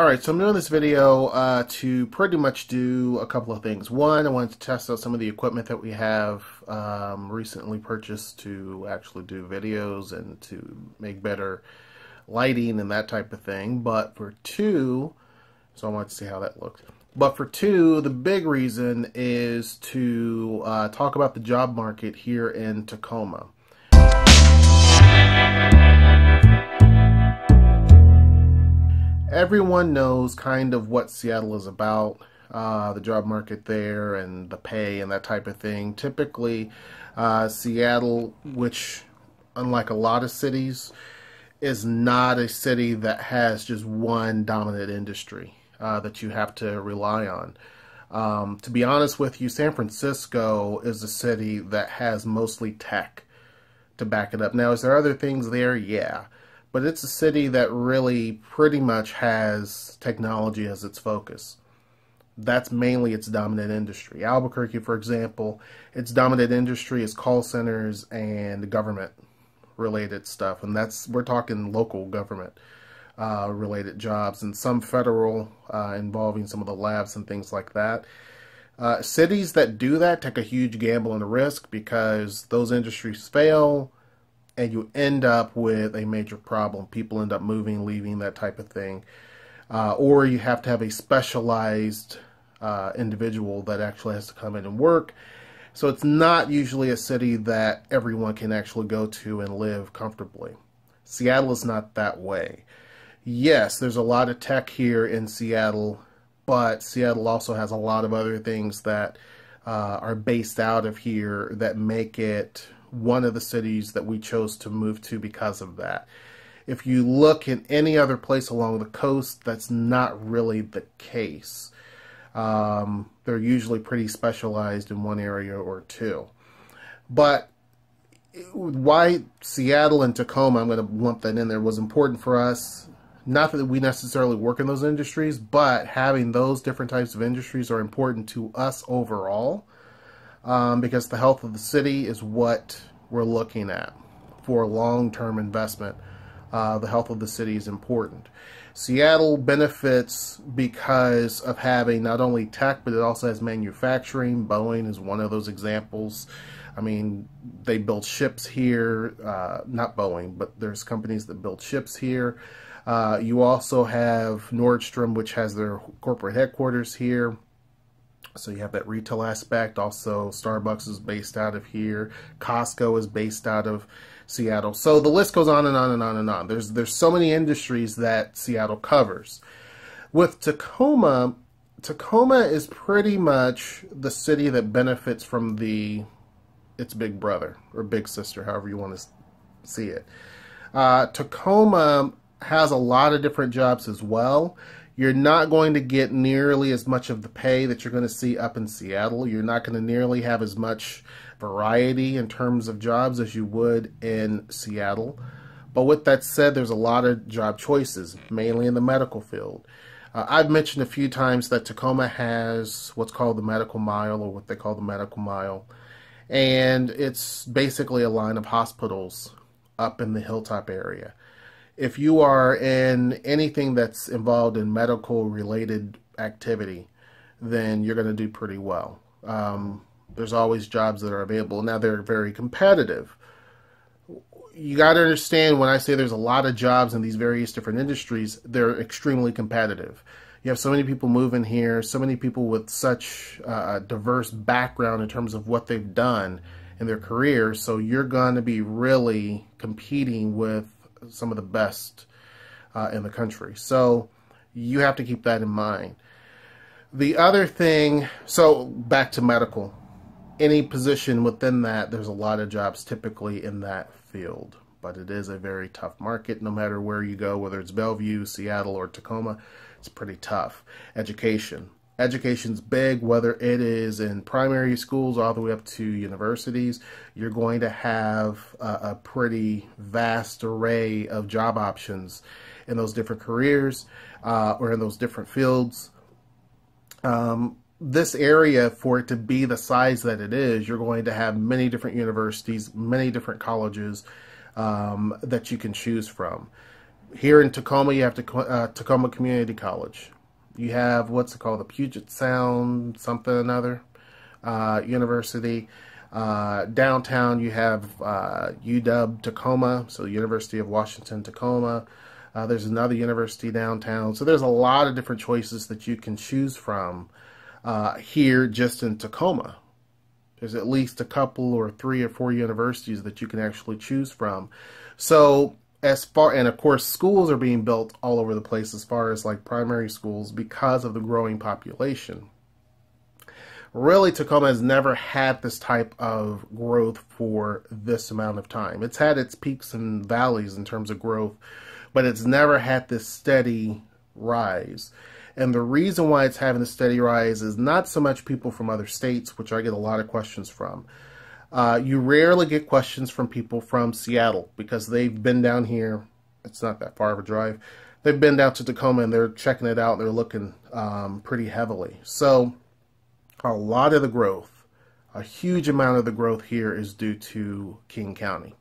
Alright, so I'm doing this video to pretty much do a couple of things. One, I wanted to test out some of the equipment that we have recently purchased to actually do videos and to make better lighting and that type of thing. But for two, so I wanted to see how that looked. But for two, the big reason is to talk about the job market here in Tacoma. Everyone knows kind of what Seattle is about, the job market there and the pay and that type of thing. Typically, Seattle, which unlike a lot of cities, is not a city that has just one dominant industry that you have to rely on. To be honest with you, San Francisco is a city that has mostly tech to back it up. Now, is there other things there? Yeah. But it's a city that really pretty much has technology as its focus. That's mainly its dominant industry. Albuquerque, for example, its dominant industry is call centers and government-related stuff. And we're talking local government related jobs and some federal involving some of the labs and things like that. Cities that do that take a huge gamble and a risk because those industries fail, and you end up with a major problem. People end up moving, leaving, that type of thing. Or you have to have a specialized individual that actually has to come in and work. So it's not usually a city that everyone can actually go to and live comfortably. Seattle is not that way. Yes, there's a lot of tech here in Seattle, but Seattle also has a lot of other things that are based out of here that make it one of the cities that we chose to move to because of that. If you look in any other place along the coast, that's not really the case. They're usually pretty specialized in one area or two. But why Seattle and Tacoma, I'm going to lump that in there, was important for us. Not that we necessarily work in those industries, but having those different types of industries are important to us overall. Because the health of the city is what we're looking at for long-term investment. The health of the city is important. Seattle benefits because of having not only tech, but it also has manufacturing. Boeing is one of those examples. I mean, they build ships here. Not Boeing, but there's companies that build ships here. You also have Nordstrom, which has their corporate headquarters here. So you have that retail aspect. Also, Starbucks is based out of here. Costco is based out of Seattle. So the list goes on and on and on and on. There's so many industries that Seattle covers. With Tacoma, Tacoma is pretty much the city that benefits from its big brother or big sister, however you want to see it. Tacoma has a lot of different jobs as well. You're not going to get nearly as much of the pay that you're going to see up in Seattle. You're not going to nearly have as much variety in terms of jobs as you would in Seattle. But with that said, there's a lot of job choices, mainly in the medical field. I've mentioned a few times that Tacoma has what's called the medical mile, or what they call the medical mile. And it's basically a line of hospitals up in the hilltop area. If you are in anything that's involved in medical-related activity, then you're going to do pretty well. There's always jobs that are available. Now, they're very competitive. You got to understand, when I say there's a lot of jobs in these various different industries, they're extremely competitive. You have so many people moving here, so many people with such a diverse background in terms of what they've done in their careers, so you're going to be really competing with some of the best in the country. So you have to keep that in mind. The other thing, so back to medical. Any position within that, there's a lot of jobs typically in that field. But it is a very tough market no matter where you go, whether it's Bellevue, Seattle, or Tacoma. It's pretty tough. Education. Education's big, whether it is in primary schools all the way up to universities. You're going to have a pretty vast array of job options in those different careers or in those different fields. This area, for it to be the size that it is, you're going to have many different universities, many different colleges that you can choose from. Here in Tacoma, you have Tacoma Community College. You have what's it called, the Puget Sound something or another University. Downtown, you have UW Tacoma, so University of Washington Tacoma. There's another university downtown. So there's a lot of different choices that you can choose from here just in Tacoma. There's at least a couple or 3 or 4 universities that you can actually choose from. So and of course schools are being built all over the place as far as like primary schools because of the growing population. Really, Tacoma has never had this type of growth for this amount of time. It's had its peaks and valleys in terms of growth, but it's never had this steady rise. And the reason why it's having a steady rise is not so much people from other states, which I get a lot of questions from. You rarely get questions from people from Seattle because they've been down here. It's not that far of a drive. They've been down to Tacoma and they're checking it out. And they're looking pretty heavily. So a lot of the growth, a huge amount of the growth here is due to King County.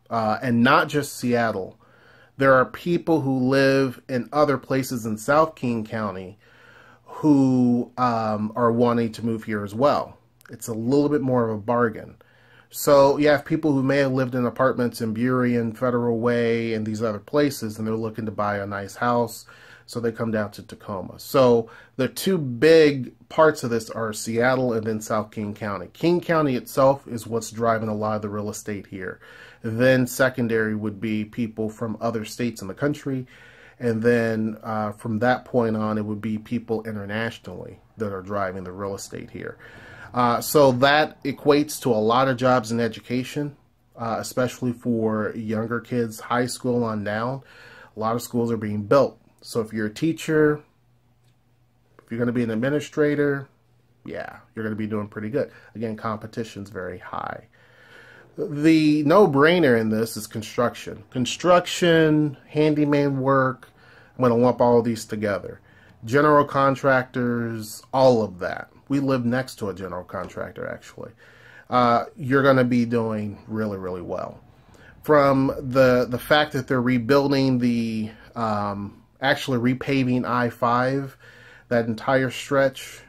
And not just Seattle. There are people who live in other places in South King County who are wanting to move here as well. It's a little bit more of a bargain. So you have people who may have lived in apartments in Burien, Federal Way, and these other places, and they're looking to buy a nice house, so they come down to Tacoma. So the 2 big parts of this are Seattle and then South King County. King County itself is what's driving a lot of the real estate here. Then secondary would be people from other states in the country, and then from that point on, it would be people internationally that are driving the real estate here. So that equates to a lot of jobs in education, especially for younger kids, high school on down. A lot of schools are being built. So if you're a teacher, if you're going to be an administrator, yeah, you're going to be doing pretty good. Again, competition's very high. The no-brainer in this is construction. Construction, handyman work, I'm going to lump all of these together. General contractors, all of that. We live next to a general contractor, actually. You're going to be doing really, really well. From the fact that they're rebuilding the, actually repaving I-5, that entire stretch,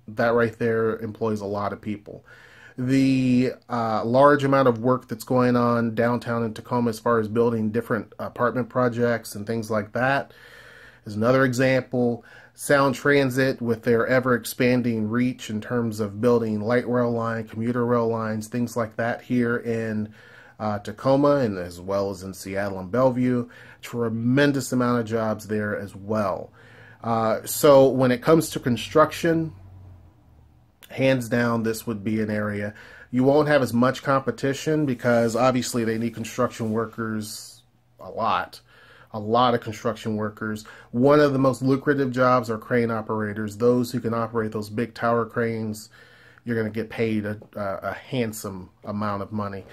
that right there employs a lot of people. The large amount of work that's going on downtown in Tacoma as far as building different apartment projects and things like that is another example. Sound Transit with their ever-expanding reach in terms of building light rail line, commuter rail lines, things like that here in Tacoma and as well as in Seattle and Bellevue. Tremendous amount of jobs there as well. So when it comes to construction, hands down, this would be an area. You won't have as much competition because obviously they need construction workers a lot of construction workers. One of the most lucrative jobs are crane operators. Those who can operate those big tower cranes, you're going to get paid a handsome amount of money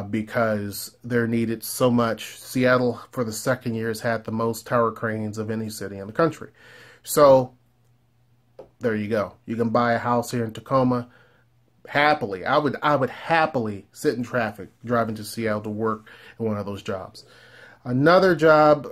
because they're needed so much. Seattle, for the second year, has had the most tower cranes of any city in the country. So there you go. You can buy a house here in Tacoma happily. I would happily sit in traffic driving to Seattle to work in one of those jobs. Another job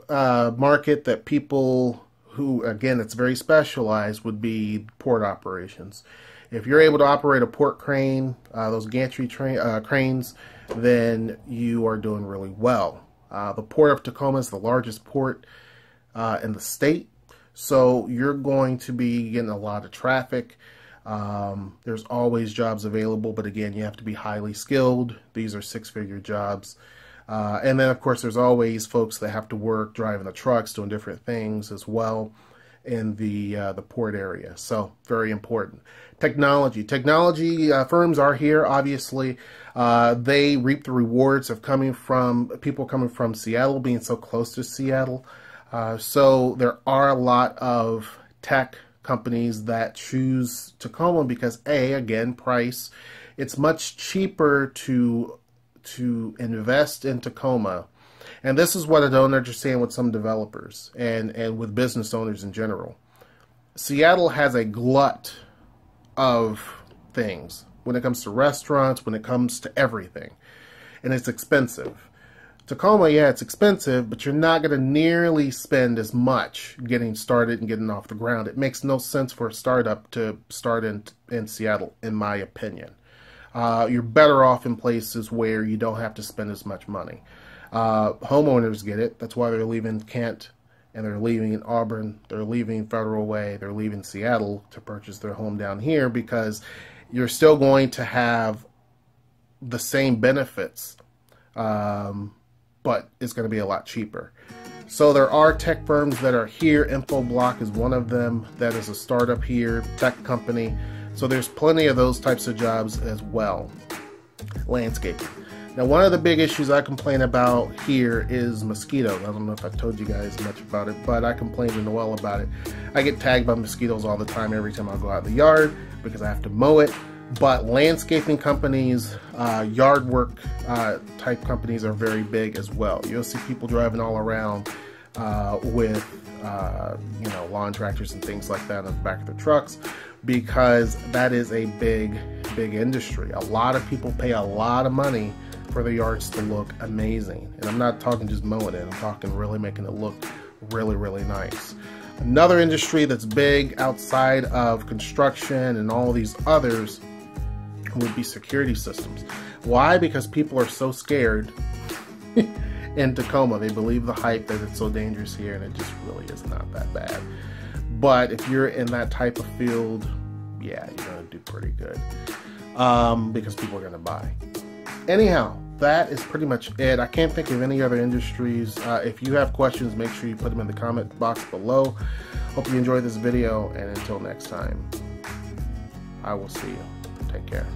market that people who, again, it's very specialized, would be port operations. If you're able to operate a port crane, those gantry cranes, then you are doing really well. The Port of Tacoma is the largest port in the state, so you're going to be getting a lot of traffic. There's always jobs available, but again, you have to be highly skilled. These are 6-figure jobs. And then, of course, there's always folks that have to work driving the trucks, doing different things as well in the port area. So, very important. Technology firms are here, obviously. They reap the rewards of people coming from Seattle, being so close to Seattle. So, there are a lot of tech companies that choose Tacoma because, again, price. It's much cheaper to invest in Tacoma. And this is what I don't understand with some developers and with business owners in general. Seattle has a glut of things when it comes to restaurants, when it comes to everything. And it's expensive. Tacoma, yeah, it's expensive, but you're not going to nearly spend as much getting started and getting off the ground. It makes no sense for a startup to start in Seattle, in my opinion. You're better off in places where you don't have to spend as much money. Homeowners get it. That's why they're leaving Kent, and they're leaving Auburn, they're leaving Federal Way, they're leaving Seattle to purchase their home down here, because you're still going to have the same benefits, but it's going to be a lot cheaper. So there are tech firms that are here. InfoBlock is one of them. That is a startup here, tech company. So there's plenty of those types of jobs as well. Landscaping. Now, one of the big issues I complain about here is mosquitoes. I don't know if I told you guys much about it, but I complain to Noelle about it. I get tagged by mosquitoes all the time every time I go out in the yard because I have to mow it. But landscaping companies, yard work type companies are very big as well. You'll see people driving all around with lawn tractors and things like that on the back of their trucks, because that is a big industry. A lot of people pay a lot of money for their yards to look amazing. And I'm not talking just mowing it, I'm talking really making it look really nice. Another industry that's big outside of construction and all these others would be security systems. Why? Because people are so scared in Tacoma. They believe the hype that it's so dangerous here, and it just really is not that bad. But if you're in that type of field, yeah, you're going to do pretty good, because people are going to buy. Anyhow, that is pretty much it. I can't think of any other industries. If you have questions, make sure you put them in the comment box below. Hope you enjoyed this video, and until next time, I will see you. Take care.